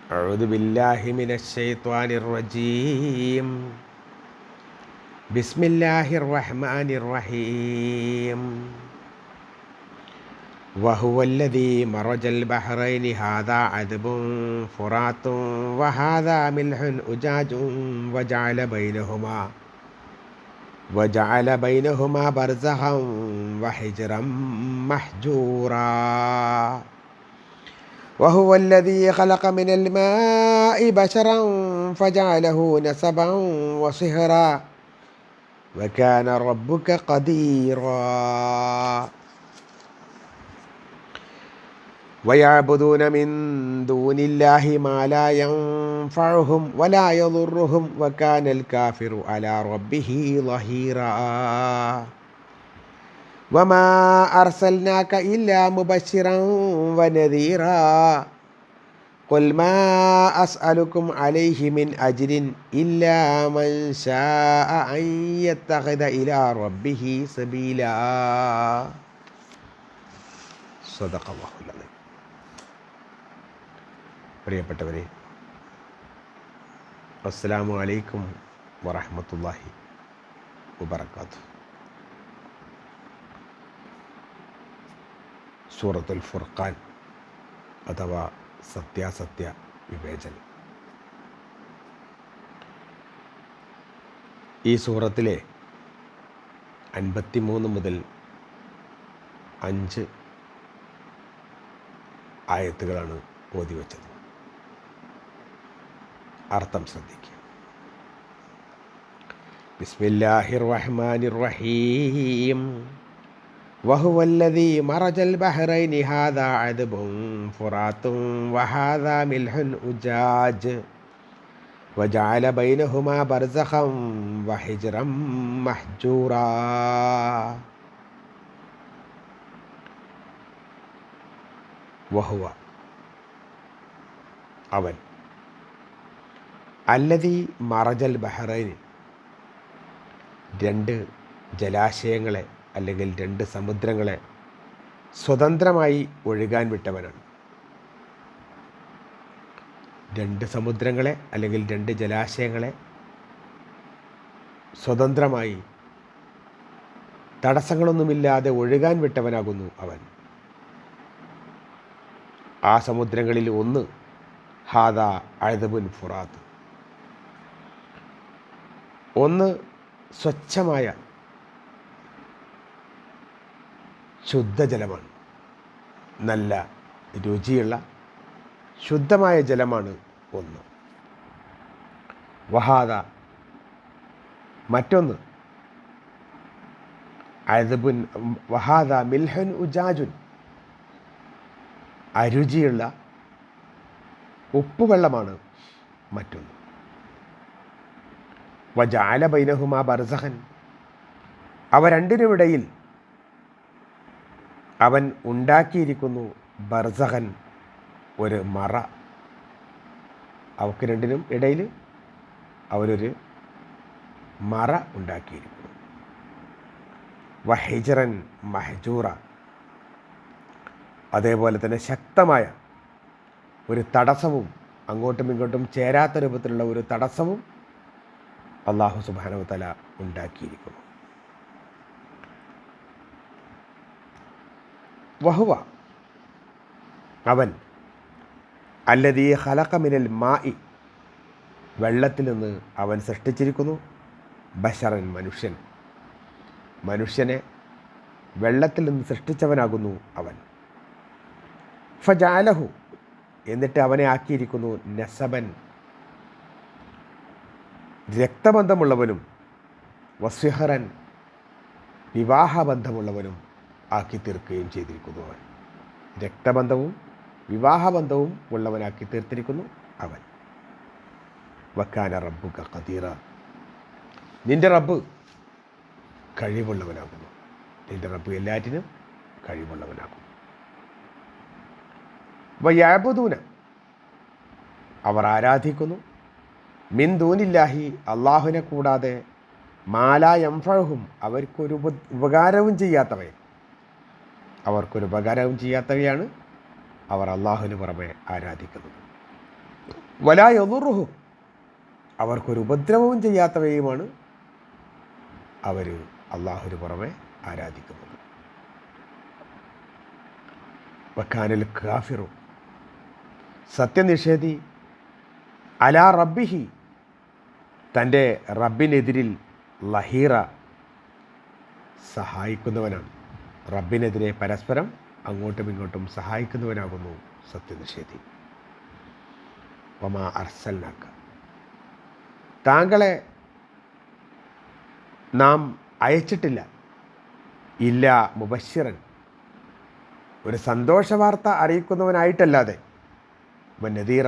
أعوذ بالله من الشيطان الرجيم. بسم الله الرحمن الرحيم. وهو الذي مرج البحرين هذا عذب فرات وهذا ملح أجاج وجعل بينهما برزخا وحجرا محجورا. وهو الذي خلق من الماء بشرا فجعله نسبا وصهرا وكان ربك قديرا. ويعبدون من دون الله ما لا ينفعهم ولا يضرهم وكان الكافر على ربه ظهيرا. وما أرسلناك إلا مبشرا ونذيرا. قل ما أسألكم عليه من أجر إلا من شاء أن يتخذ إلى ربه سبيلا. صدق الله العظيم. പ്രിയപ്പെട്ടവരെ, അസ്സലാമു അലൈക്കും വറഹ്മത്തുള്ളാഹി വബറകാതുഹു. സൂറത്തുൽ ഫുർഖാൻ അഥവാ സത്യാസത്യ വിവേചനം. ഈ സൂറത്തിലെ 53 മുതൽ 5 ആയത്തുകളാണ് ഓതി വച്ചത്. അർത്ഥം ശ്രദ്ധിക്കുക. ബിസ്മില്ലാഹിർ റഹ്മാനിർ റഹീം. وهو الذي مرج البحرين هذا عذب فرات وهذا ملح أجاج وجعل بينهما برزخا وحجرا محجورا. وهو അവൻ അല്ലദീ മറജൽ ബഹറൈൻ, രണ്ട് ജലാശയങ്ങളെ അല്ലെങ്കിൽ രണ്ട് സമുദ്രങ്ങളെ സ്വതന്ത്രമായി ഒഴുകാൻ വിട്ടവനാണ്. രണ്ട് സമുദ്രങ്ങളെ അല്ലെങ്കിൽ രണ്ട് ജലാശയങ്ങളെ സ്വതന്ത്രമായി തടസ്സങ്ങളൊന്നുമില്ലാതെ ഒഴുകാൻ വിട്ടവനാകുന്നു അവൻ. ആ സമുദ്രങ്ങളിൽ ഒന്ന് ഹാദാ അഅ്ദബുൻ ഫുറാത്ത്, ഒന്ന് സ്വച്ഛമായ ശുദ്ധജലമാണ്, നല്ല രുചിയുള്ള ശുദ്ധമായ ജലമാണ് ഒന്ന്. വഹാദ മറ്റൊന്ന് അഅ്ദബുൻ വഹാദ മിൽഹുൻ ഉജാജുൻ, അരുചിയുള്ള ഉപ്പുവെള്ളമാണ് മറ്റൊന്ന്. വജഅല ബൈനഹുമാ ബർസഖൻ, അവ രണ്ടിനുമിടയിൽ അവൻ ഉണ്ടാക്കിയിരിക്കുന്നു ബർസഖൻ, ഒരു മറ. അവക്ക് രണ്ടിനും ഇടയിൽ അവരൊരു മറ ഉണ്ടാക്കിയിരിക്കുന്നു. വഹിജറൻ മഹജൂറ, അതേപോലെ തന്നെ ശക്തമായ ഒരു തടസ്സവും, അങ്ങോട്ടും ഇങ്ങോട്ടും ചേരാത്ത രൂപത്തിലുള്ള ഒരു തടസ്സവും അല്ലാഹു സുബ്ഹാനഹു വ തആല ഉണ്ടാക്കിയിരിക്കുന്നു. വഹുവ അവൻ അല്ലദീ ഖലഖ മിനൽ മാഇ, വെള്ളത്തിൽ നിന്ന് അവൻ സൃഷ്ടിച്ചിരിക്കുന്നു. ബശറൻ മനുഷ്യനെ വെള്ളത്തിൽ നിന്ന് സൃഷ്ടിച്ചവനാകുന്നു അവൻ. ഫജഅലഹു, എന്നിട്ട് അവനെ ആക്കിയിരിക്കുന്നു നസബൻ, രക്തബന്ധമുള്ളവനും, വസ്വിഹറൻ, വിവാഹബന്ധമുള്ളവനും ആക്കി തീർക്കുകയും ചെയ്തിരിക്കുന്നു അവൻ. രക്തബന്ധവും വിവാഹബന്ധവും ഉള്ളവനാക്കി തീർത്തിരിക്കുന്നു അവൻ. വക്കാന റബ്ബുക ഖദീറ, നിന്റെ റബ്ബ് കഴിവുള്ളവനാകുന്നു. നിന്റെ റബ്ബ് എല്ലാറ്റിനും കഴിവുള്ളവനാകുന്നു. വയഅ്ബുദൂന, അവർ ആരാധിക്കുന്നു, മിൻ ദൂനില്ലാഹി, അള്ളാഹുവിനെ കൂടാതെ, മാലാ യംഫഉഹും, അവർക്കൊരു ഉപകാരവും ചെയ്യാത്തവയെ, അവർക്കൊരു ഉപകാരവും ചെയ്യാത്തവയാണ് അവർ അള്ളാഹുവിന് പുറമെ ആരാധിക്കുന്നത്. വലാ യദുറുഹു, അവർക്കൊരു ഉപദ്രവവും ചെയ്യാത്തവയുമാണ് അവർ അള്ളാഹുവിന് പുറമെ ആരാധിക്കുന്നത്. വക്കാനൽ കാഫിറു, സത്യനിഷേധി, അലാ റബ്ബിഹി, തൻ്റെ റബ്ബിനെതിരിൽ ലഹീറ, സഹായിക്കുന്നവനാണ്. റബ്ബിനെതിരെ പരസ്പരം അങ്ങോട്ടും ഇങ്ങോട്ടും സഹായിക്കുന്നവനാകുന്നു സത്യനിഷേധി. വമാ അർസൽനാക്ക, താങ്കളെ നാം അയച്ചിട്ടില്ല, ഇല്ല മുബശ്ശിറൻ, ഒരു സന്തോഷവാർത്ത അറിയിക്കുന്നവനായിട്ടല്ലാതെ, നദീറ,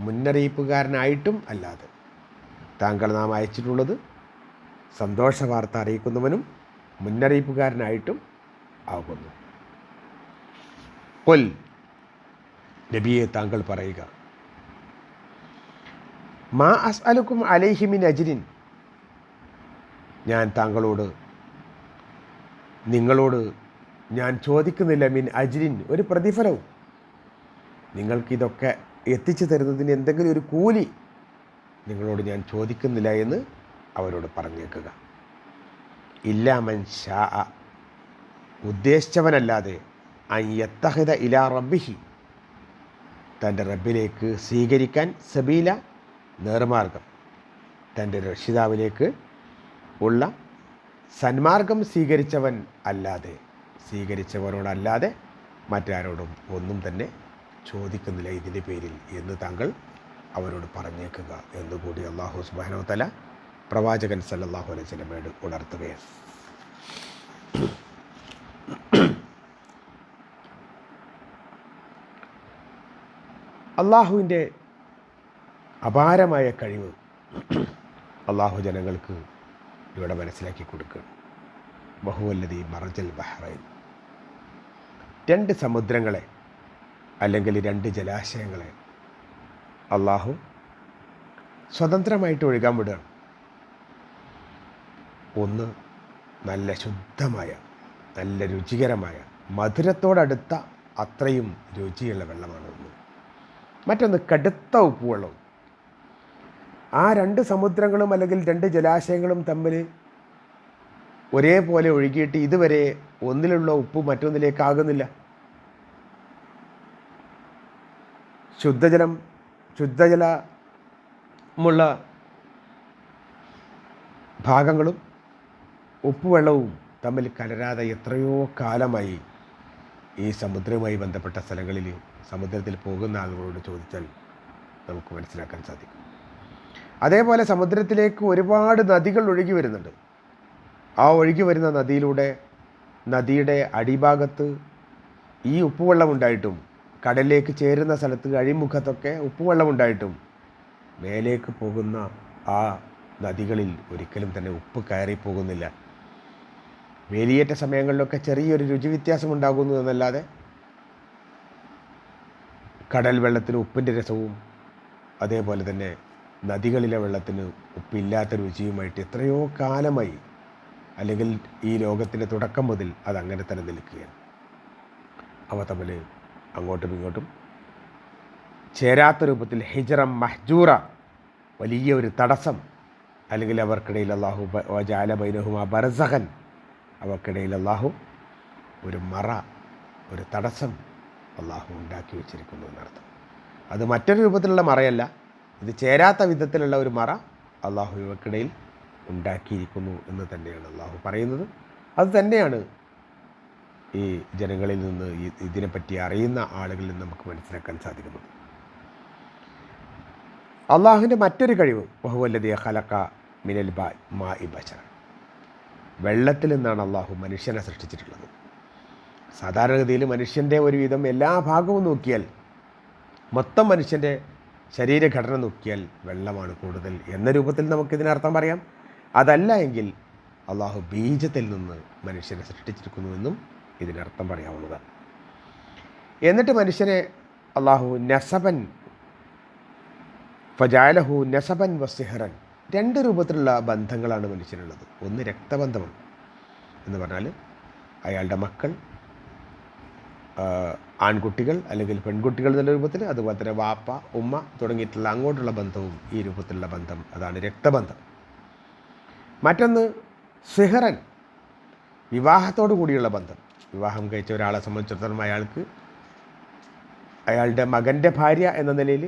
മുന്നറിയിപ്പുകാരനായിട്ടും അല്ലാതെ. താങ്കൾ നാം അയച്ചിട്ടുള്ളത് സന്തോഷവാർത്ത അറിയിക്കുന്നവനും മുന്നറിയിപ്പുകാരനായിട്ടും ആകുന്നു. ഖുൽ, നബിയെ താങ്കൾ പറയുക, മാ അസ്അലുക്കും അലൈഹി മിൻ അജ്രിൻ, ഞാൻ താങ്കളോട്, നിങ്ങളോട് ഞാൻ ചോദിക്കുന്നില്ല മിൻ അജ്രിൻ, ഒരു പ്രതിഫലവും. നിങ്ങൾക്കിതൊക്കെ എത്തിച്ചു തരുന്നതിന് എന്തെങ്കിലും ഒരു കൂലി നിങ്ങളോട് ഞാൻ ചോദിക്കുന്നില്ല എന്ന് അവരോട് പറഞ്ഞേക്കുക. ഇല്ലാ മൻ ഷാ, ഉദ്ദേശിച്ചവനല്ലാതെ, അൻ യത്തഖിദ ഇലാ റബ്ബിഹി, തൻ്റെ റബ്ബിലേക്ക് സ്വീകരിക്കാൻ, സബീല, നേർമാർഗം, തൻ്റെ രക്ഷിതാവിലേക്ക് ഉള്ള സന്മാർഗം സ്വീകരിച്ചവൻ അല്ലാതെ, സ്വീകരിച്ചവരോടല്ലാതെ മറ്റാരോടും ഒന്നും തന്നെ ചോദിക്കുന്നില്ല ഇതിൻ്റെ പേരിൽ എന്ന് താങ്കൾ അവരോട് പറഞ്ഞേക്കുക എന്നുകൂടി അല്ലാഹു സുബ്ഹാനഹു വ തആല പ്രവാചകൻ സല്ലല്ലാഹു അലൈഹി വസല്ലമയോട് ഉണർത്തുകയാണ്. അള്ളാഹുവിൻ്റെ അപാരമായ കഴിവ് അള്ളാഹു ജനങ്ങൾക്ക് ഇവിടെ മനസ്സിലാക്കി കൊടുക്കുകയാണ്. വഹുവല്ലദീ മറജൽ ബഹ്റൈൻ, രണ്ട് സമുദ്രങ്ങളെ അല്ലെങ്കിൽ രണ്ട് ജലാശയങ്ങളെ അള്ളാഹു സ്വതന്ത്രമായിട്ട് ഒഴുകാൻ വിടുകയാണ്. ഒന്ന് നല്ല ശുദ്ധമായ, നല്ല രുചികരമായ, മധുരത്തോടടുത്ത അത്രയും രുചിയുള്ള വെള്ളമാണ് ഒന്ന്. മറ്റൊന്ന് കടുത്ത ഉപ്പുവെള്ളവും. ആ രണ്ട് സമുദ്രങ്ങളും അല്ലെങ്കിൽ രണ്ട് ജലാശയങ്ങളും തമ്മിൽ ഒരേപോലെ ഒഴുകിയിട്ട് ഇതുവരെ ഒന്നിലുള്ള ഉപ്പ് മറ്റൊന്നിലേക്കാകുന്നില്ല. ശുദ്ധജലമുള്ള ഭാഗങ്ങളും ഉപ്പുവെള്ളവും തമ്മിൽ കലരാതെ എത്രയോ കാലമായി ഈ സമുദ്രവുമായി ബന്ധപ്പെട്ട സ്ഥലങ്ങളിൽ സമുദ്രത്തിൽ പോകുന്ന ആളുകളോട് ചോദിച്ചാൽ നമുക്ക് മനസ്സിലാക്കാൻ സാധിക്കും. അതേപോലെ സമുദ്രത്തിലേക്ക് ഒരുപാട് നദികൾ ഒഴുകി വരുന്നുണ്ട്. ആ ഒഴുകി വരുന്ന നദിയിലൂടെ, നദിയുടെ അടിഭാഗത്ത് ഈ ഉപ്പുവെള്ളമുണ്ടായിട്ടും, കടലിലേക്ക് ചേരുന്ന സ്ഥലത്ത് അഴിമുഖത്തൊക്കെ ഉപ്പുവെള്ളമുണ്ടായിട്ടും മേലേക്ക് പോകുന്ന ആ നദികളിൽ ഒരിക്കലും തന്നെ ഉപ്പ് കയറിപ്പോകുന്നില്ല. വേലിയേറ്റ സമയങ്ങളിലൊക്കെ ചെറിയൊരു രുചി വ്യത്യാസം ഉണ്ടാകുന്നു എന്നല്ലാതെ കടൽ വെള്ളത്തിന് ഉപ്പിൻ്റെ രസവും അതേപോലെ തന്നെ നദികളിലെ വെള്ളത്തിന് ഉപ്പില്ലാത്ത രുചിയുമായിട്ട് എത്രയോ കാലമായി, അല്ലെങ്കിൽ ഈ ലോകത്തിൻ്റെ തുടക്കം മുതൽ അതങ്ങനെ തന്നെ നിൽക്കുകയാണ്. അവ തമ്മിൽ അങ്ങോട്ടും ഇങ്ങോട്ടും ചേരാത്ത രൂപത്തിൽ ഹിജ്റം മഹ്ജൂറ, വലിയ ഒരു തടസ്സം, അല്ലെങ്കിൽ അവർക്കിടയിൽ അള്ളാഹു വജഅല ബൈനഹുമാ ബർസഖൻ, അവർക്കിടയിൽ അള്ളാഹു ഒരു മറ, ഒരു തടസ്സം അള്ളാഹു ഉണ്ടാക്കി വെച്ചിരിക്കുന്നു എന്നർത്ഥം. അത് മറ്റൊരു രൂപത്തിലുള്ള മറയല്ല, ഇത് ചേരാത്ത വിധത്തിലുള്ള ഒരു മറ അള്ളാഹു ഇവർക്കിടയിൽ ഉണ്ടാക്കിയിരിക്കുന്നു എന്ന് തന്നെയാണ് അള്ളാഹു പറയുന്നത്. അത് തന്നെയാണ് ഈ ജനങ്ങളിൽ നിന്ന്, ഇതിനെപ്പറ്റി അറിയുന്ന ആളുകളിൽ നിന്ന് നമുക്ക് മനസ്സിലാക്കാൻ സാധിക്കുന്നത്. അള്ളാഹുവിൻ്റെ മറ്റൊരു കഴിവ് വഹുവല്ലദീ ഖലഖ മിനൽ മാഇ ബശറ, വെള്ളത്തിൽ നിന്നാണ് അള്ളാഹു മനുഷ്യനെ സൃഷ്ടിച്ചിട്ടുള്ളത്. സാധാരണഗതിയിൽ മനുഷ്യൻ്റെ ഒരുവിധം എല്ലാ ഭാഗവും നോക്കിയാൽ, മൊത്തം മനുഷ്യൻ്റെ ശരീരഘടന നോക്കിയാൽ വെള്ളമാണ് കൂടുതൽ എന്ന രൂപത്തിൽ നമുക്കിതിനർത്ഥം പറയാം. അതല്ല എങ്കിൽ അള്ളാഹു ബീജത്തിൽ നിന്ന് മനുഷ്യനെ സൃഷ്ടിച്ചിരിക്കുന്നുവെന്നും ഇതിനർത്ഥം പറയാവുന്നതാണ്. എന്നിട്ട് മനുഷ്യനെ അള്ളാഹു നസബൻ ഫജഅലഹു നസബൻ വസിഹ്റൻ, രണ്ട് രൂപത്തിലുള്ള ബന്ധങ്ങളാണ് മനുഷ്യനുള്ളത്. ഒന്ന് രക്തബന്ധമാണ് എന്ന് പറഞ്ഞാൽ അയാളുടെ മക്കൾ ആൺകുട്ടികൾ അല്ലെങ്കിൽ പെൺകുട്ടികൾ എന്നുള്ള രൂപത്തിൽ, അതുപോലെ തന്നെ വാപ്പ ഉമ്മ തുടങ്ങിയിട്ടുള്ള അങ്ങോട്ടുള്ള ബന്ധവും ഈ രൂപത്തിലുള്ള ബന്ധം, അതാണ് രക്തബന്ധം. മറ്റൊന്ന് സിഹറൻ, വിവാഹത്തോടു കൂടിയുള്ള ബന്ധം. വിവാഹം കഴിച്ച ഒരാളെ സംബന്ധിച്ചിടത്തോളം അയാളുടെ മകൻ്റെ ഭാര്യ എന്ന നിലയിൽ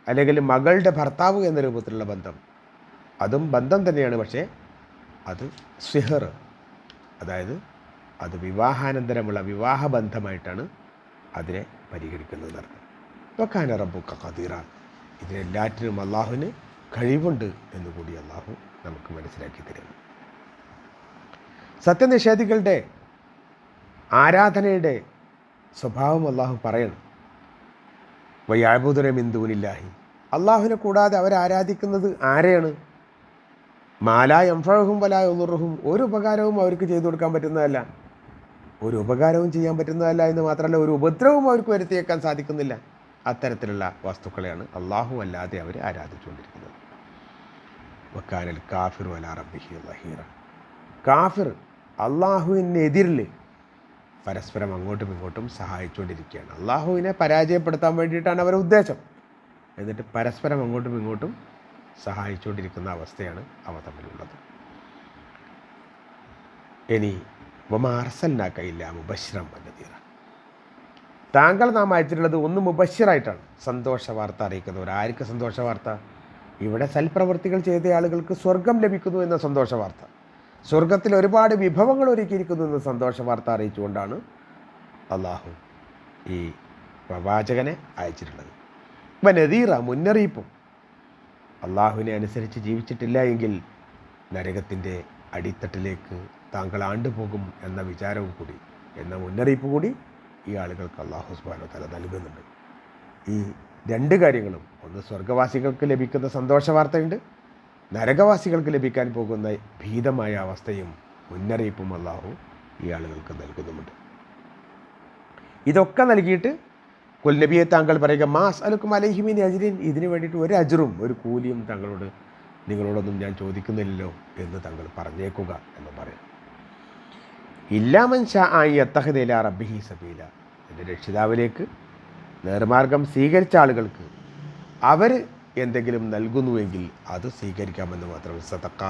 അല്ലെങ്കിൽ മകളുടെ ഭർത്താവ് എന്ന രൂപത്തിലുള്ള ബന്ധം, അതും ബന്ധം തന്നെയാണ്. പക്ഷേ അത് സിഹർ, അതായത് അത് വിവാഹാനന്തരമുള്ള വിവാഹബന്ധമായിട്ടാണ് അതിനെ പരിഗണിക്കുന്നത് നടത്തുന്നത്. വക്കാന റബ്ബുക ഖദീറ, ഇതിനെല്ലാറ്റിനും അള്ളാഹുവിന് കഴിവുണ്ട് എന്നുകൂടി അള്ളാഹു നമുക്ക് മനസ്സിലാക്കി തരുന്നു. സത്യനിഷേധികളുടെ ആരാധനയുടെ സ്വഭാവം അള്ളാഹു പറയണം. വയഅ്ബുദൂന മിൻ ദൂനില്ലാഹി, അള്ളാഹുവിനെ കൂടാതെ അവരാരാധിക്കുന്നത് ആരെയാണ്? മാലാ യൻഫഉഹും വലാ യദുറുഹും, ഒരു ഉപകാരവും അവർക്ക് ചെയ്തു കൊടുക്കാൻ പറ്റുന്നതല്ല, ഒരു ഉപകാരവും ചെയ്യാൻ പറ്റുന്നതല്ല എന്ന് മാത്രമല്ല ഒരു ഉപദ്രവവും അവർക്ക് വരുത്തിയേക്കാൻ സാധിക്കുന്നില്ല. അത്തരത്തിലുള്ള വസ്തുക്കളെയാണ് അള്ളാഹു അല്ലാതെ അവർ ആരാധിച്ചുകൊണ്ടിരിക്കുന്നത്. വക്കാനൽ കാഫിറു അലാ റബ്ബിഹി ദഹീറ, കാഫിർ അള്ളാഹുവിനെതിരിൽ പരസ്പരം അങ്ങോട്ടും ഇങ്ങോട്ടും സഹായിച്ചുകൊണ്ടിരിക്കുകയാണ്. അള്ളാഹുവിനെ പരാജയപ്പെടുത്താൻ വേണ്ടിയിട്ടാണ് അവരുടെ ഉദ്ദേശം. എന്നിട്ട് പരസ്പരം അങ്ങോട്ടും ഇങ്ങോട്ടും സഹായിച്ചുകൊണ്ടിരിക്കുന്ന അവസ്ഥയാണ് അവ തമ്മിലുള്ളത്. ഇനി വമാ അർസൽനാക ഇല്ലാ മുബശ്ശിറൻ വനദീറ, താങ്കൾ നാം അയച്ചിട്ടുള്ളത് ഒന്ന് മുബശ്ശിറായിട്ടാണ്, സന്തോഷ വാർത്ത അറിയിക്കുന്നവർ. ആർക്ക് സന്തോഷ വാർത്ത? ഇവിടെ സൽപ്രവൃത്തികൾ ചെയ്ത ആളുകൾക്ക് സ്വർഗം ലഭിക്കുന്നു എന്ന സന്തോഷ വാർത്ത, സ്വർഗത്തിൽ ഒരുപാട് വിഭവങ്ങൾ ഒരുക്കിയിരിക്കുന്നു എന്ന സന്തോഷ വാർത്ത അറിയിച്ചുകൊണ്ടാണ് അള്ളാഹു ഈ പ്രവാചകനെ അയച്ചിട്ടുള്ളത്. നദീറ, മുന്നറിയിപ്പും. അള്ളാഹുവിനെ അനുസരിച്ച് ജീവിച്ചിട്ടില്ല എങ്കിൽ നരകത്തിൻ്റെ അടിത്തട്ടിലേക്ക് താങ്കൾ ആണ്ടുപോകും എന്ന വിചാരവും കൂടി, എന്ന മുന്നറിയിപ്പ് കൂടി ഈ ആളുകൾക്ക് അള്ളാഹു സുബ്ഹാനഹു വ തആല നൽകുന്നുണ്ട്. ഈ രണ്ട് കാര്യങ്ങളും, ഒന്ന് സ്വർഗവാസികൾക്ക് ലഭിക്കുന്ന സന്തോഷ വാർത്തയുണ്ട്, നരകവാസികൾക്ക് ലഭിക്കാൻ പോകുന്ന ഭീതമായ അവസ്ഥയും മുന്നറിയിപ്പും അള്ളാഹു ഈ ആളുകൾക്ക് നൽകുന്നുമുണ്ട്. ഇതൊക്കെ നൽകിയിട്ട് കുൽ നബിയെ താങ്കൾ പറയുക, മാ അസ്അലുക്കും അലൈഹി മിൻ അജ്രിൻ, ഇതിനു വേണ്ടിയിട്ട് ഒരു അജ്റും ഒരു കൂലിയും നിങ്ങളോടൊന്നും ഞാൻ ചോദിക്കുന്നില്ലല്ലോ എന്ന് താങ്കൾ പറഞ്ഞേക്കുക എന്ന് പറയാം. ഇല്ലാ മൻ ശാഅ യത്തഖിദ ഇലാ റബ്ബിഹി സബീല, എൻ്റെ രക്ഷിതാവിലേക്ക് നേർമാർഗം സ്വീകരിച്ച ആളുകൾക്ക് അവർ എന്തെങ്കിലും നൽകുന്നുവെങ്കിൽ അത് സ്വീകരിക്കാമെന്ന് മാത്രം. സദഖ,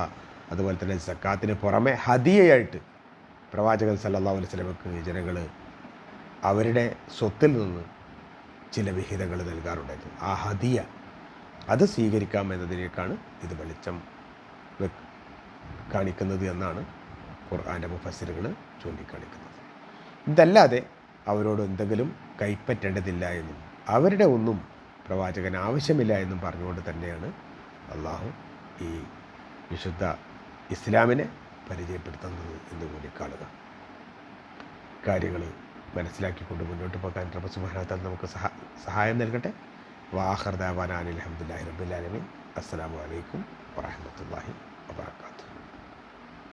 അതുപോലെ തന്നെ സക്കാത്തിന് പുറമെ ഹദിയയായിട്ട് പ്രവാചകൻ സല്ലല്ലാഹു അലൈഹി വസല്ലമക്ക് ജനങ്ങൾ അവരുടെ സ്വത്തിൽ നിന്ന് ചില വിഹിതങ്ങൾ നൽകാറുണ്ടായിരുന്നു. ആ ഹദിയ അത് സ്വീകരിക്കാമെന്നതിനേക്കാണ് ഇത് വെളിച്ചം കാണിക്കുന്നത് എന്നാണ് ഖുർആൻ്റെ മുഫസ്സിറുകൾ ചൂണ്ടിക്കാണിക്കുന്നത്. ഇതല്ലാതെ അവരോട് എന്തെങ്കിലും കൈപ്പറ്റേണ്ടതില്ല എന്നും അവരുടെ ഒന്നും പ്രവാചകൻ ആവശ്യമില്ല എന്നും പറഞ്ഞുകൊണ്ട് തന്നെയാണ് അള്ളാഹു ഈ വിശുദ്ധ ഇസ്ലാമിനെ പരിചയപ്പെടുത്തുന്നത് എന്ന് കൂടി കാണുക. കാര്യങ്ങൾ മനസ്സിലാക്കിക്കൊണ്ട് മുന്നോട്ട് പോകാൻ റബ്ബ് സുബ്ഹാനഹു വ തആല നമുക്ക് സഹായം നൽകട്ടെ. വാഖിർ ദഅവാനാ അനിൽ ഹംദുലില്ലാഹി റബ്ബിൽ ആലമീൻ. അസ്സലാമു അലൈക്കും വറഹ്മത്തുള്ളാഹി വബറകാതുഹു.